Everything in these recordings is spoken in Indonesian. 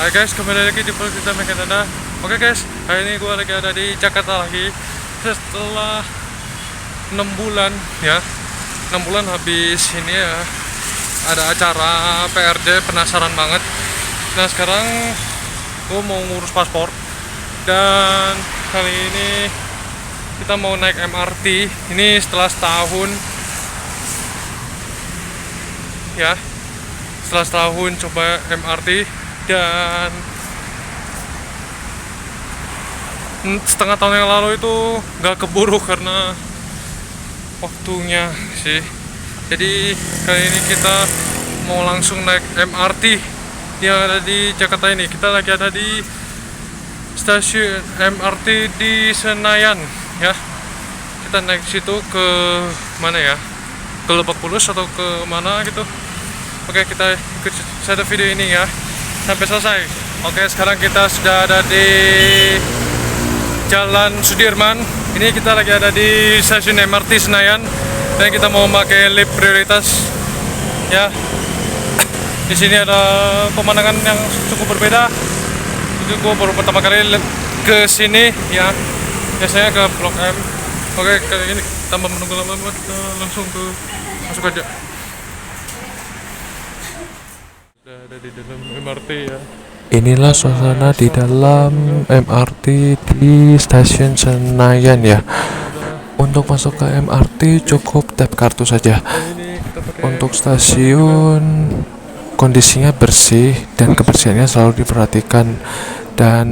Hai guys, kembali lagi di vlog kita Mekananda. Oke guys, hari ini gue lagi ada di Jakarta lagi. Setelah 6 bulan ya, 6 bulan habis ini ya, ada acara PRJ, penasaran banget. Nah sekarang gue mau ngurus paspor. Dan kali ini kita mau naik MRT. Ini setelah setahun ya, setelah setahun coba MRT. Dan setengah tahun yang lalu itu nggak keburu karena waktunya sih. Jadi kali ini kita mau langsung naik MRT yang ada di Jakarta ini. Kita lagi ada di stasiun MRT di Senayan ya. Kita naik situ ke mana ya, ke Lebak Bulus atau ke mana gitu. Oke, kita ikut saja video ini ya sampai selesai. Oke, sekarang kita sudah ada di Jalan Sudirman. Ini kita lagi ada di stasiun MRT Senayan dan kita mau pakai lift prioritas ya. Di sini ada pemandangan yang cukup berbeda. Itu gue baru pertama kali ke sini ya. Biasanya ke Blok M. Oke, kali ini tanpa menunggu lama-lama kita langsung masuk aja. Ada di dalam MRT ya. Inilah suasana di dalam MRT di stasiun Senayan ya. Untuk masuk ke MRT cukup tap kartu saja. Untuk stasiun kondisinya bersih dan kebersihannya selalu diperhatikan, dan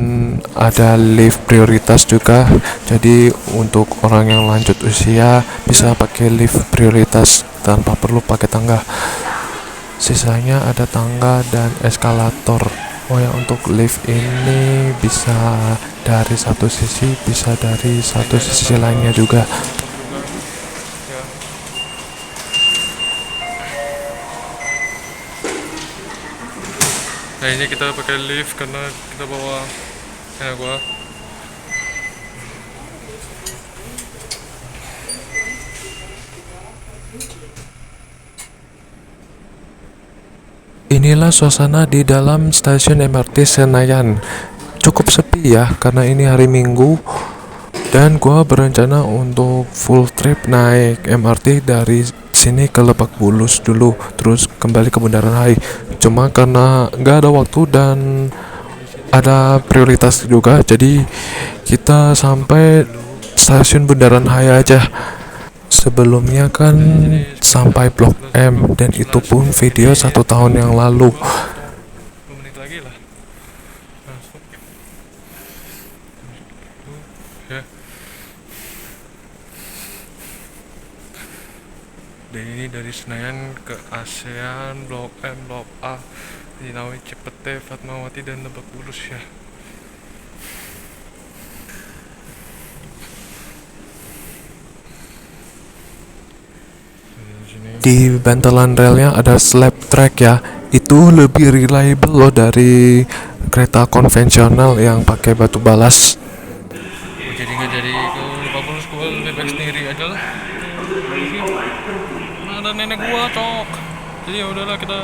ada lift prioritas juga. Jadi untuk orang yang lanjut usia bisa pakai lift prioritas tanpa perlu pakai tangga. Sisanya ada tangga dan eskalator. Oh ya, untuk lift ini bisa dari satu sisi, bisa dari satu sisi lainnya juga. Nah ini kita pakai lift karena kita bawa gua. Inilah suasana di dalam stasiun MRT Senayan. Cukup sepi ya karena ini hari Minggu, dan gua berencana untuk full trip naik MRT dari sini ke Lebak Bulus dulu, terus kembali ke Bundaran HI. Cuma karena nggak ada waktu dan ada prioritas juga, jadi kita sampai stasiun Bundaran HI aja. Sebelumnya kan sampai Blok M, dan itu pun video 1 tahun yang lalu. 2 menit lagi lah masuk ya. Dan ini dari Senayan ke ASEAN, Blok M, Blok A, Dinawi, Cipete, Fatmawati, dan Lebak Bulus ya. Di bantalan relnya ada slab track ya. Itu lebih reliable loh dari kereta konvensional yang pakai batu balas. Jadi nggak jadi ke Lebak Bulus, gue lebih baik sendiri aja lah. Ada nenek gua cok, jadi ya udahlah, kita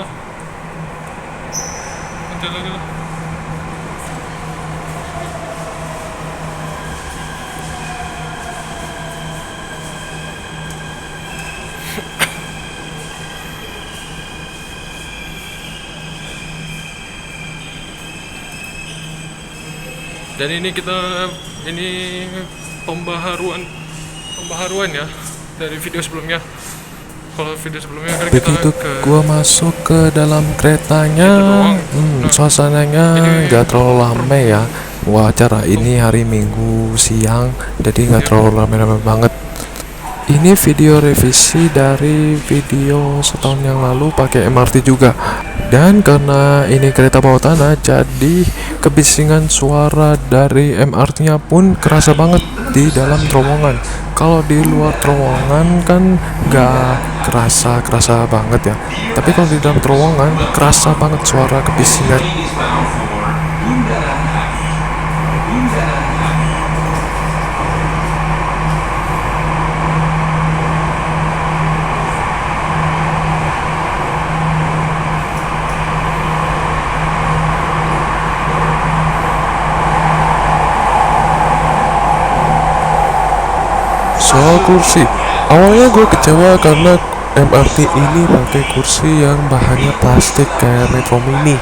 nanti lagi lah. Dan ini pembaharuan ya dari video sebelumnya. Kalau video sebelumnya kan kita Begitu gua masuk ke dalam keretanya, suasananya nggak terlalu ramai ya. Acara ini hari Minggu siang, jadi nggak terlalu ramai-ramai banget. Ini video revisi dari video setahun yang lalu pakai MRT juga. Dan karena ini kereta bawah tanah, jadi kebisingan suara dari MRT-nya pun kerasa banget di dalam terowongan. Kalau di luar terowongan kan nggak kerasa banget ya, tapi kalau di dalam terowongan kerasa banget suara kebisingan. kursi. Awalnya gue kecewa karena MRT ini pakai kursi yang bahannya plastik kayak Metro Mini.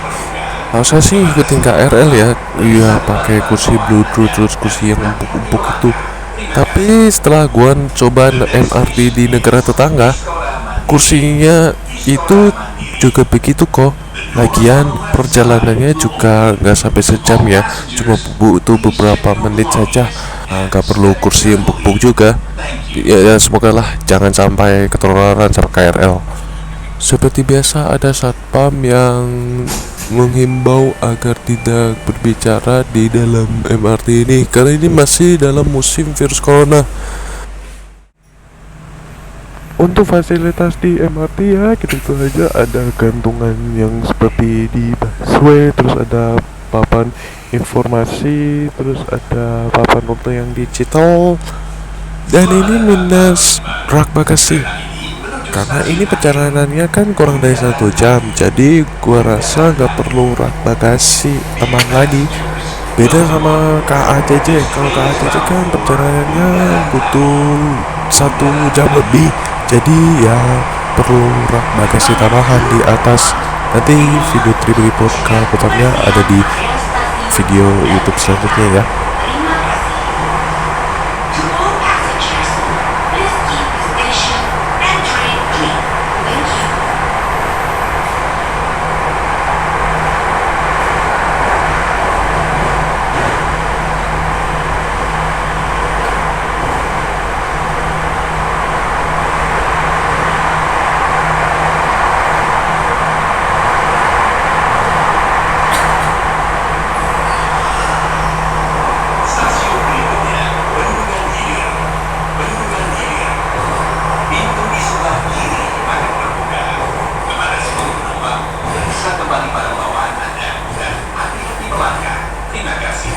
Harusnya sih ikutin KRL ya, iya pakai kursi bluetooth terus kursi yang empuk-empuk itu. Tapi setelah gua coba MRT di negara tetangga, kursinya itu juga begitu kok. Lagian perjalanannya juga nggak sampai sejam ya, cuma butuh beberapa menit saja. Nggak perlu kursi empuk-empuk juga. Ya, semoga lah jangan sampai ketularan sama KRL. Seperti biasa ada satpam yang menghimbau agar tidak berbicara di dalam MRT ini karena ini masih dalam musim virus corona. Untuk fasilitas di MRT ya gitu aja, ada gantungan yang seperti di busway, terus ada papan informasi, terus ada papan rute yang digital, dan ini minus rak bagasi karena ini perjalanannya kan kurang dari 1 jam, jadi gua rasa nggak perlu rak bagasi teman lagi. Beda sama KACC. Kalau KACC kan perjalanannya butuh 1 jam lebih, jadi ya perlu rak bagasi tambahan di atas. Nanti video trip report kotaknya ada di video YouTube selanjutnya ya.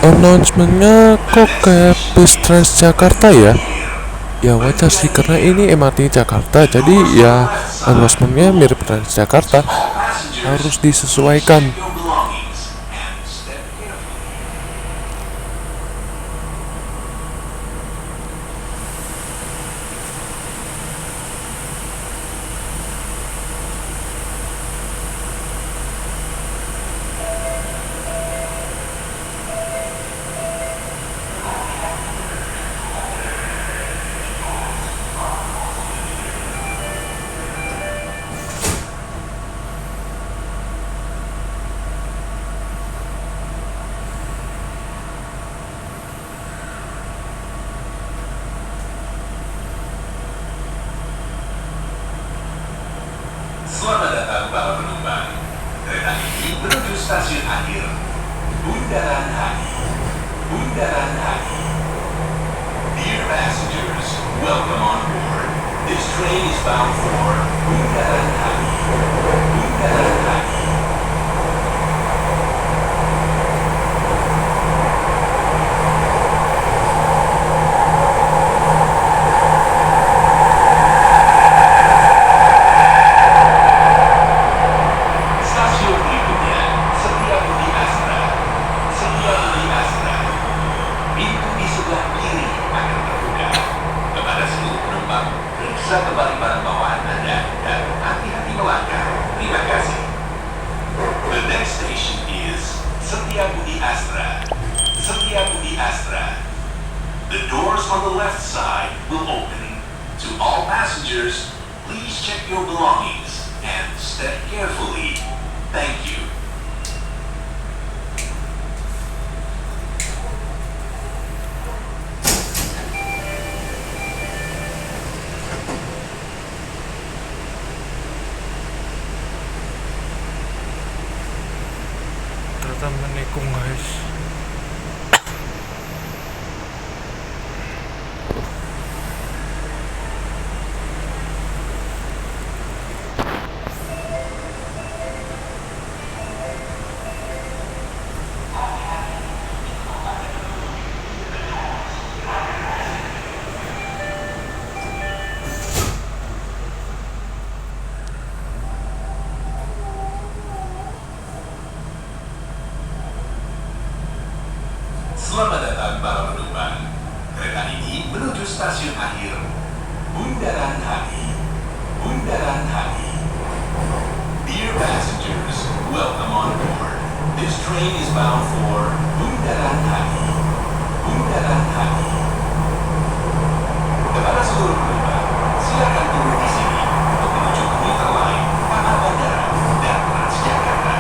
Announcementnya kok kayak bus Transjakarta ya? Ya wajar sih karena ini MRT Jakarta, jadi ya announcementnya mirip Transjakarta, harus disesuaikan. Selamat datang para penumpang. Kereta ini menuju stasiun akhir Bundaran HI. Bundaran HI. Dear passengers, welcome on board. This train is bound for Bundaran HI. Bundaran HI. Periksa kembali barang bawaan Anda dan hati-hati melangkah. Terima kasih. The next station is Setiabudi Astra. Setiabudi Astra. The doors on the left side will open. To all passengers, please check your belongings and step carefully. Thank you. Ternyata menikung guys. Selamat datang para penumpang. Kereta ini menuju stasiun akhir Bundaran HI. Bundaran HI. Dear passengers, welcome on board. This train is bound for Bundaran HI. Bundaran HI. Kepada seluruh penumpang, silakan turun di sini untuk menuju komuter lain, Kamar Bandara, dan Transjakarta.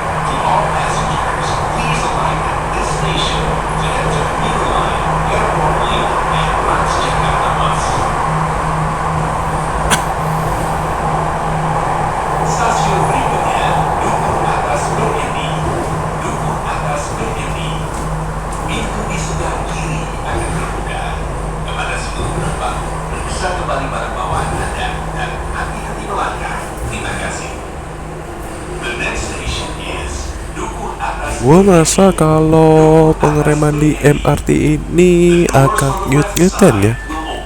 To all passengers, please alight at this station to enter commuter line, Airport Link, and Transjakarta bus. Stasiun berikutnya, Duku Atas BNI. Duku Atas BNI. Pintu di sebelah kiri akan terbuka. Kepada seluruh penumpang, periksa kembali barang bawaan Anda dan hati-hati melangkah. Terima kasih. The next station is Duku Atas. Gue merasa kalau pengereman di MRT ini agak nyut-nyutan ya.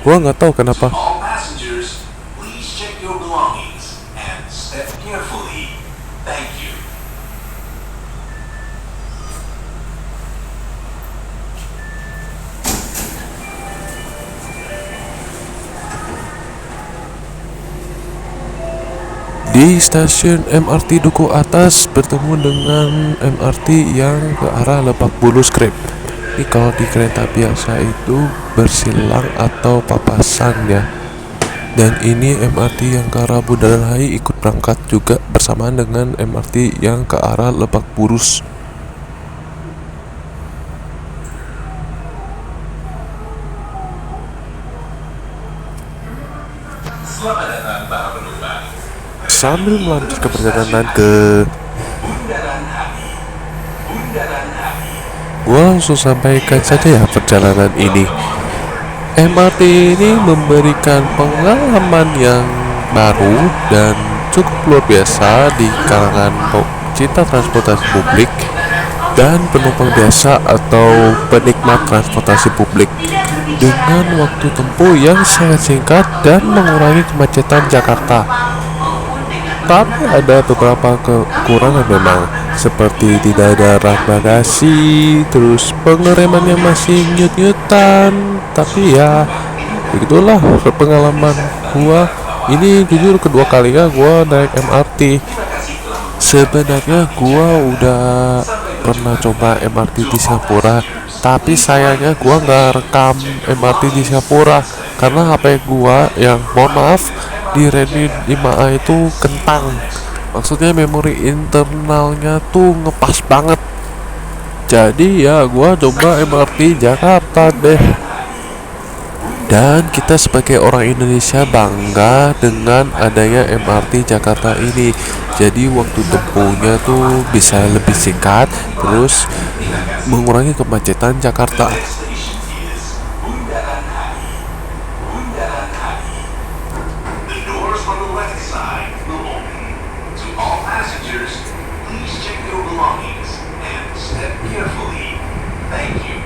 Gue nggak tahu kenapa. All passengers, please check your belongings and step carefully. Thank you. Di stasiun MRT Duku Atas bertemu dengan MRT yang ke arah Lebak Bulus Grab. Ini kalau di kereta biasa itu bersilang atau papasan ya. Dan ini MRT yang ke arah Bundaran HI ikut berangkat juga bersamaan dengan MRT yang ke arah Lebak Bulus. Selamat datang para penumpang. Sambil melanjutkan perjalanan ke Bundaran HI. Bundaran HI. gua langsung sampaikan saja ya perjalanan ini. MRT ini memberikan pengalaman yang baru dan cukup luar biasa di kalangan pecinta transportasi publik dan penumpang biasa atau penikmat transportasi publik dengan waktu tempuh yang sangat singkat dan mengurangi kemacetan Jakarta. Tapi ada beberapa kekurangan memang, seperti tidak ada rak bagasi, terus pengeremannya masih nyut-nyutan. Tapi ya begitulah pengalaman gua. Ini jujur kedua kalinya gua naik MRT. Sebenarnya gua udah pernah coba MRT di Singapura, tapi sayangnya gua nggak rekam MRT di Singapura karena HP gua yang mohon maaf di Redmi 5A itu kentang. Maksudnya memori internalnya tuh ngepas banget. Jadi ya gua coba MRT Jakarta deh. Dan kita sebagai orang Indonesia bangga dengan adanya MRT Jakarta ini. Jadi waktu tempuhnya tuh bisa lebih singkat, terus mengurangi kemacetan Jakarta. Station is Bundaran HI. Bundaran HI. The doors on the left side will open. To all passengers, please check your belongings and step carefully. Thank you.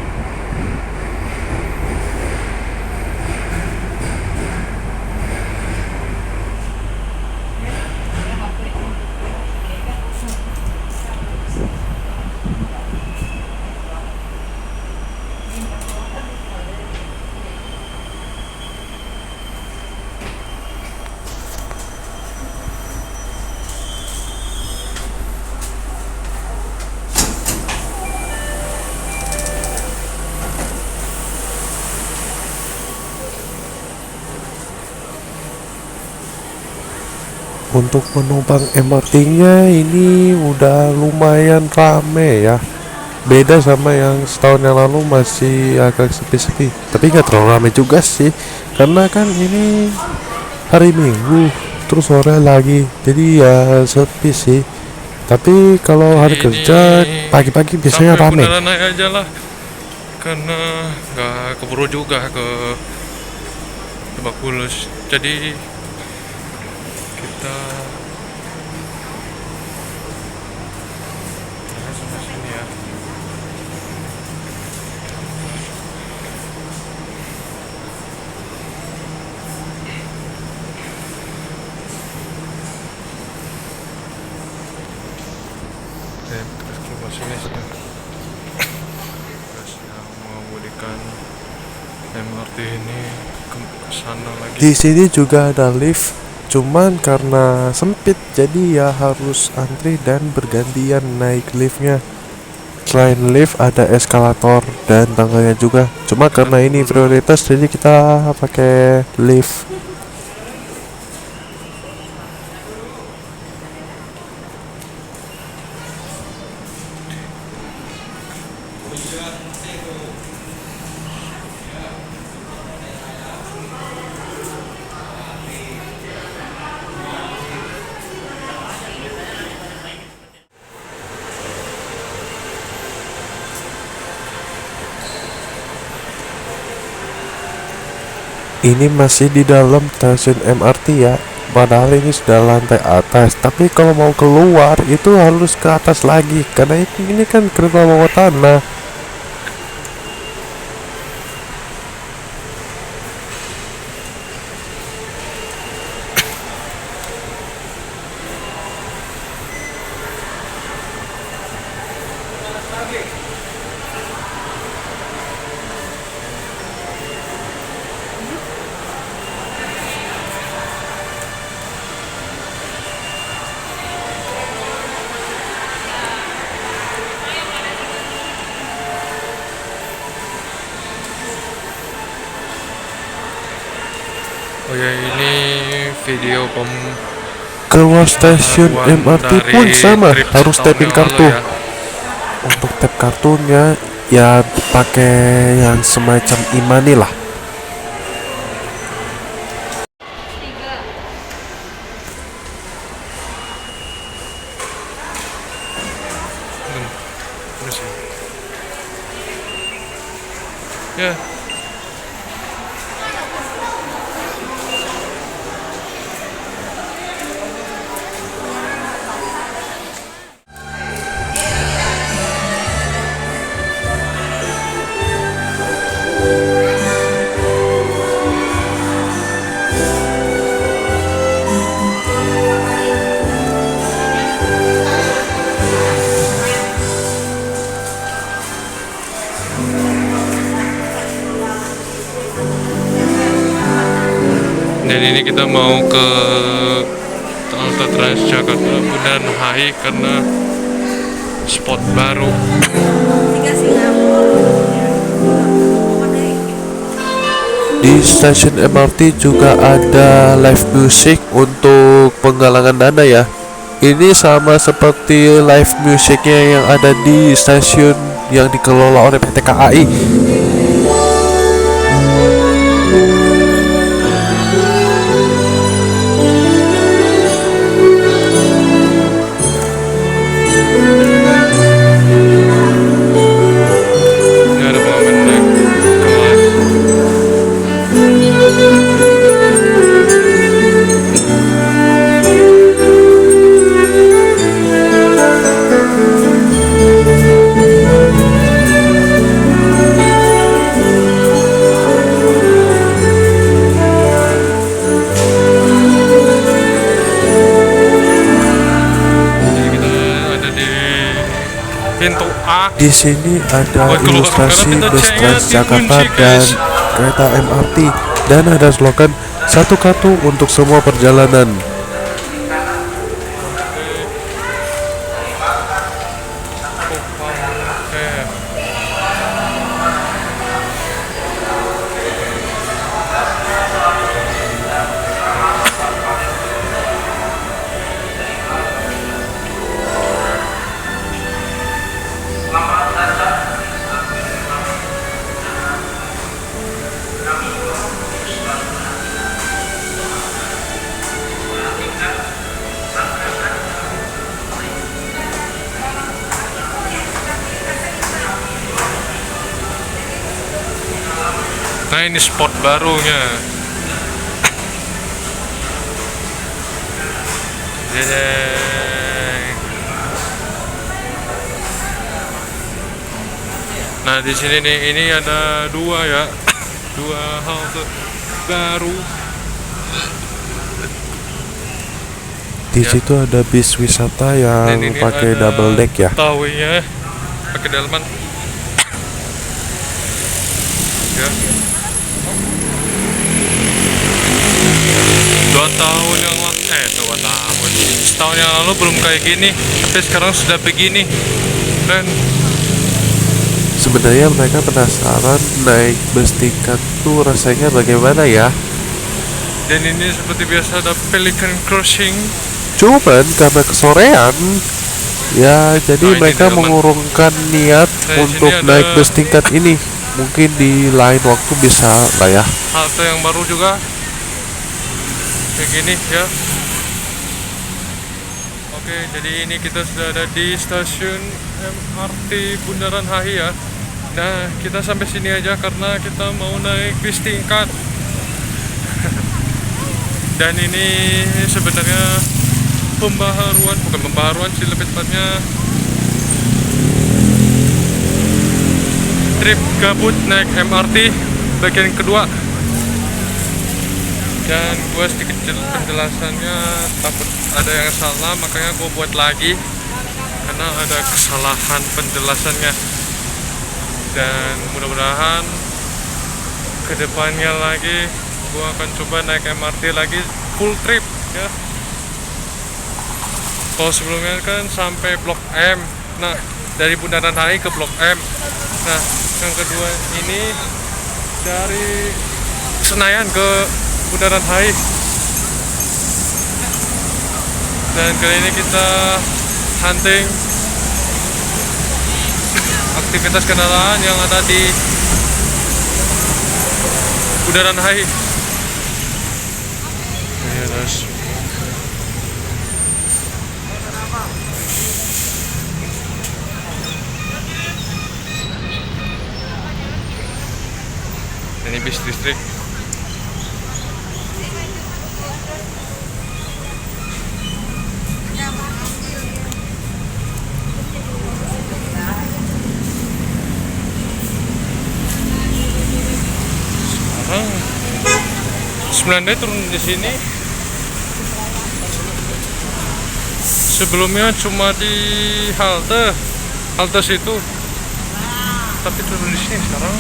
Untuk penumpang MRT-nya ini udah lumayan rame ya. Beda sama yang setahun yang lalu masih agak sepi-sepi. Tapi nggak terlalu rame juga sih, karena kan ini hari Minggu, terus sore lagi. Jadi ya sepi sih. Tapi kalau hari kerja pagi-pagi biasanya sampai rame. Bundaran naik aja lah, karena nggak keburu juga ke Lebak Bulus. Jadi kita sampai sini ya. Terus keluar sini sudah. Terus yang mengemudikan MRT ini ke sana lagi. Di sini juga ada lift, cuman karena sempit jadi ya harus antri dan bergantian naik liftnya. Selain lift ada eskalator dan tangganya juga. Cuma karena ini prioritas jadi kita pakai lift. Ini masih di dalam stasiun MRT ya. Padahal ini sudah lantai atas. Tapi kalau mau keluar itu harus ke atas lagi. Karena ini kan kereta bawah tanah. Oh ya, ini video Keluar stasiun MRT pun dari sama, trip harus setahun tapping yang kartu. lalu ya. Untuk tap kartunya ya pakai yang semacam e-money lah. Ini sih. Ya. Dan ini kita mau ke halte Transjakarta Bundaran HI karena spot baru. Di stasiun MRT juga ada live music untuk penggalangan dana ya. Ini sama seperti live musiknya yang ada di stasiun yang dikelola oleh PT KAI. Ini ada pengamen naik kelas. Jadi kita ada di pintu A. Di sini ada Buat keluar ilustrasi karena kita bus cek Transjakarta kunci, dan guys. kereta MRT dan ada slogan satu kartu untuk semua perjalanan. Nah, ini spot barunya. Jedeng. Nah, di sini nih, ini ada dua ya, dua halte baru. Di Ya. situ ada bis wisata Dan yang ini pakai ada double deck ya. Tawinya pakai daleman. Ya. 2 tahun yang lalu, 2 tahun, setahun yang lalu belum kayak gini, tapi sekarang sudah begini. Dan Sebenarnya mereka penasaran naik bus tingkat tuh rasanya bagaimana ya. ini seperti biasa ada Pelican Crossing. Cuman karena kesorean, ya jadi Nah, ini mereka teman. mengurungkan niat Nah, di untuk sini ada- naik bus tingkat ini. Mungkin di lain waktu bisa lah ya. Halte yang baru juga kayak gini ya. Oke, jadi ini kita sudah ada di stasiun MRT Bundaran HI ya. Nah, kita sampai sini aja karena kita mau naik bis tingkat. Dan ini sebenarnya bukan pembaharuan sih, lebih tepatnya trip gabut naik MRT bagian kedua. Dan gue sedikit penjelasannya takut ada yang salah, makanya gue buat lagi karena ada kesalahan penjelasannya. Dan mudah-mudahan kedepannya lagi gue akan coba naik MRT lagi full trip ya. Kalau sebelumnya kan sampai Blok M, nah dari Bundaran HI ke Blok M. Nah, yang kedua ini dari Senayan ke Bundaran HI. Dan kali ini kita hunting aktivitas kendaraan yang ada di Bundaran HI. Iya, guys. Ini bis listrik. Sekarang 9D turun di sini. Sebelumnya cuma di halte situ, tapi turun di sini sekarang.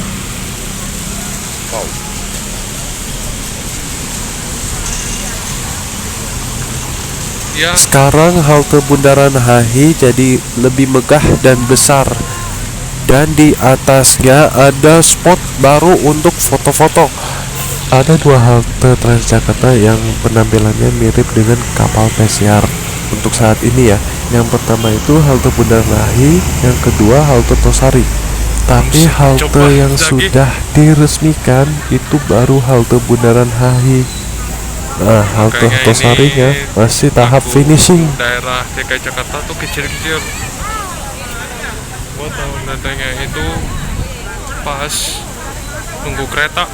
Wow. Ya, Sekarang halte Bundaran HI jadi lebih megah dan besar. Dan di atasnya ada spot baru untuk foto-foto. Ada 2 halte Transjakarta yang penampilannya mirip dengan kapal pesiar untuk saat ini ya. Yang pertama itu halte Bundaran HI, yang kedua halte Tosari. Tapi halte Coba yang lagi. sudah diresmikan itu baru halte Bundaran HI. Nah, halte Kayaknya Tosarinya ini masih tahap aku finishing. Daerah DKI Jakarta tuh kecil-kecil. Gua tahu datanya itu pas nunggu kereta.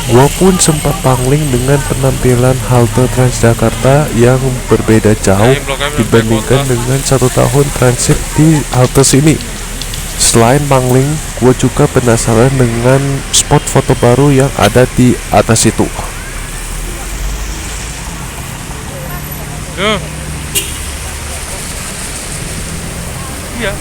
Gua pun sempat pangling dengan penampilan halte Transjakarta yang berbeda jauh Ini Blok M sampai dibandingkan kota. dengan 1 tahun transit di halte sini. Selain pangling, gua juga penasaran dengan spot foto baru yang ada di atas itu. Ya. Iya.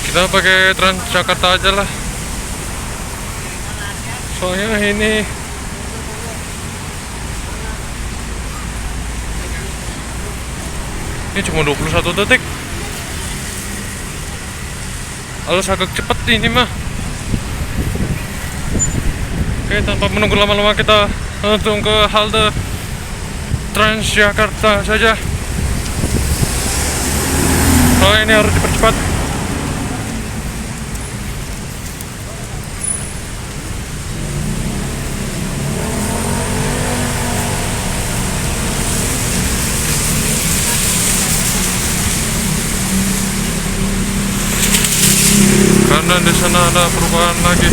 Kita pakai Transjakarta aja lah. Soalnya ini cuma 21 detik. Harus agak cepet ini mah. Oke, tanpa menunggu lama-lama kita langsung ke halte Transjakarta saja. Oh, ini harus dipercepat. Karena di sana ada perubahan lagi.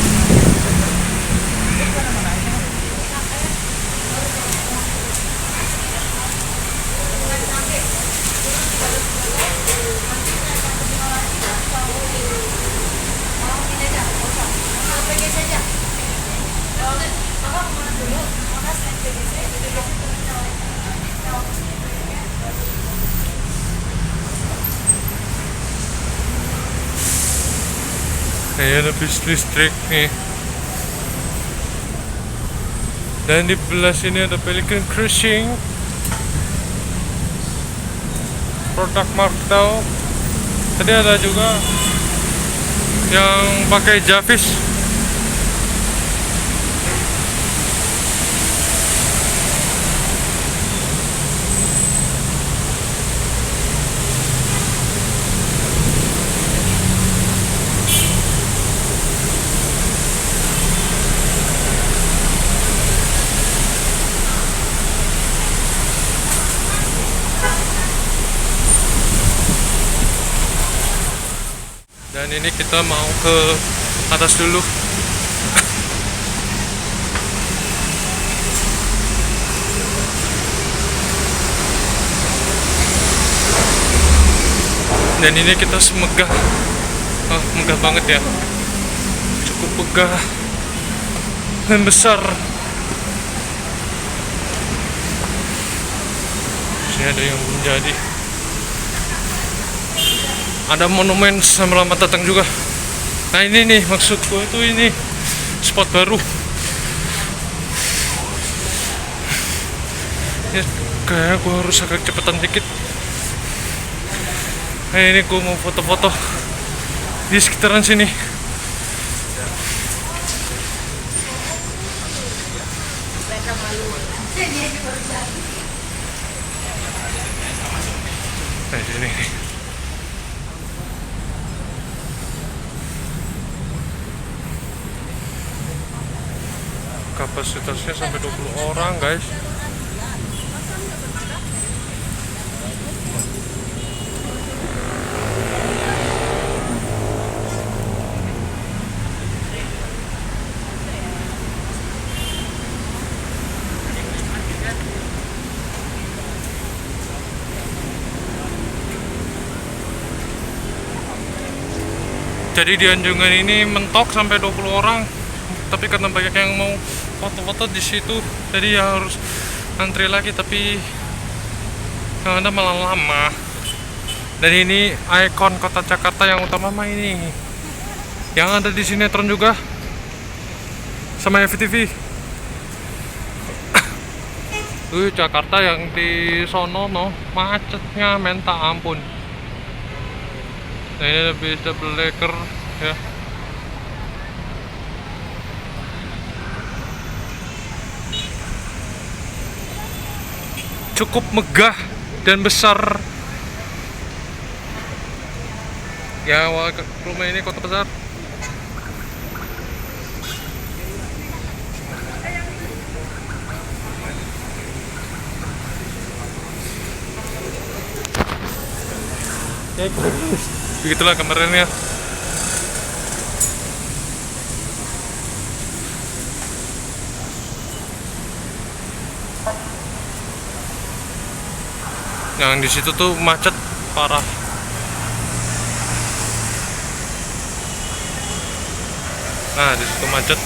Ini ada bis listrik nih. Dan di belah sini ada Pelican Cruising, produk Markdown. Tadi ada juga yang pakai Javis. Dan ini kita mau ke atas dulu. Dan ini kita semegah, megah banget ya, cukup megah dan besar. Sini ada yang belum jadi. Ada monumen selamat datang juga. Nah ini nih maksudku itu, ini spot baru. Ya kayaknya gue harus agak cepetan dikit. Nah ini gue mau foto-foto di sekitaran sini. Nah ini nih. Kapasitasnya sampai 20 orang guys. Jadi di Anjungan ini mentok sampai 20 orang. Tapi karena banyak yang mau foto-foto di situ, jadi ya harus antri lagi, tapi yang ada malah lama. Dan ini ikon kota Jakarta yang utama mah ini, yang ada di sinetron juga sama FTV. Jakarta yang di sono no, macetnya minta ampun. Nah ini ada bis double decker ya. Cukup megah dan besar ya, rumah ini kota besar. Begitulah gambarnya. Yang di situ tuh macet parah. Nah, di situ macet.